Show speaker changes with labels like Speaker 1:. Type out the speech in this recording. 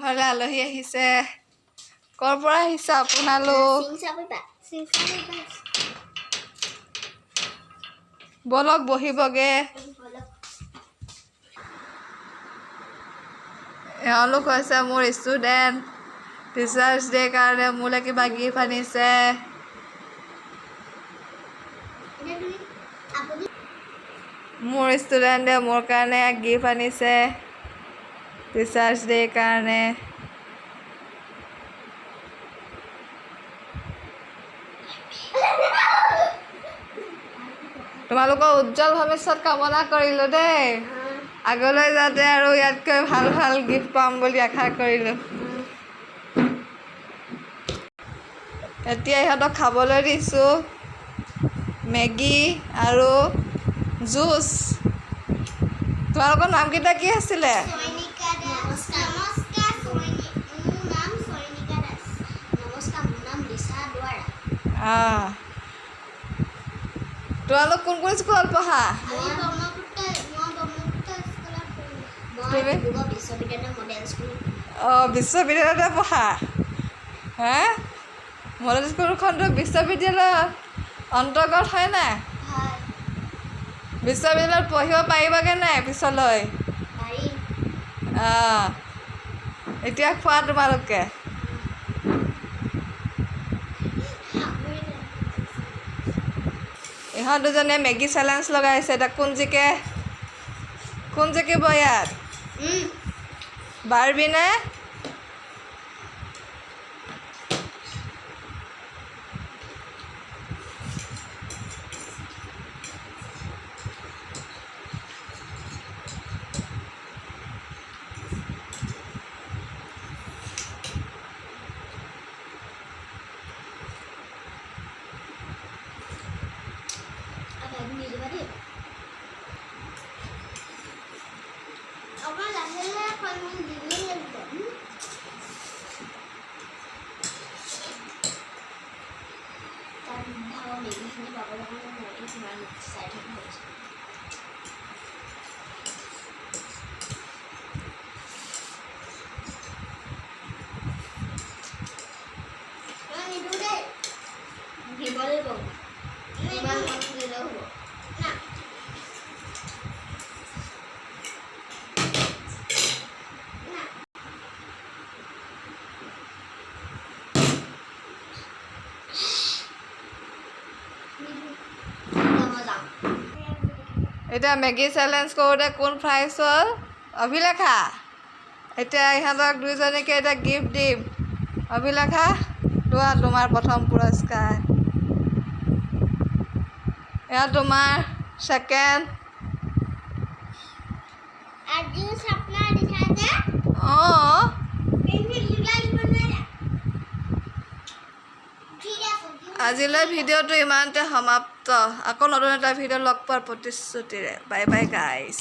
Speaker 1: ঘৰলৈ আলহী আহিছে। ক'ৰ পৰা আহিছে আপোনালোক? বলক বহিবগে। এওঁলোক হৈছে মোৰ ষ্টুডেণ্ট। টিচাৰ্ছ ডে কাৰণে মোলৈ কিবা গিফ্ট আনিছে। মোৰ ষ্টুডেণ্টে মোৰ কাৰণে গিফ্ট আনিছে টিচাৰ্ছ ডে কাৰণে। তোমালোকৰ উজ্জ্বল ভৱিষ্যত কামনা কৰিলোঁ দেই। আগলৈ যাতে আৰু ইয়াতকৈ ভাল ভাল গিফ্ট পাম বুলি আশা কৰিলোঁ। এতিয়া ইহঁতক খাবলৈ দিছোঁ মেগী আৰু জুচ। তোমালোকৰ নামকেইটা কি আছিলে? তোমালোক কোন কোন স্কুলত পঢ়া? বিশ্ববিদ্যালয়তে পঢ়া। হে মডেল স্কুলখনতো বিশ্ববিদ্যালয়ৰ অন্তৰ্গত হয় নাই? বিশ্ববিদ্যালয়ত পঢ়িব পাৰিবগৈ নাই পিছলৈ? এতিয়া খোৱা তোমালোকে। ইহঁত দুজনে মেগী চেলেঞ্জ লগাইছে। এতিয়া কোন জিকিব ইয়াত? বাৰ্বি নে? এতিয়া মেগী চেলেঞ্জ কৰোঁতে কোন প্ৰাইজ হ'ল? অভিলেখা। এতিয়া ইহঁতক দুইজনীকে এতিয়া গিফ্ট দিম। অভিলেখা লোৱা তোমাৰ প্ৰথম পুৰস্কাৰ। এয়া তোমাৰ ছেকেণ্ড। আজিলৈ ভিডিঅ'টো ইমানতে সমাপ্ত। আকৌ নতুন এটা ভিডিঅ' লগ পোৱাৰ প্ৰতিশ্ৰুতিৰে। Bye bye guys.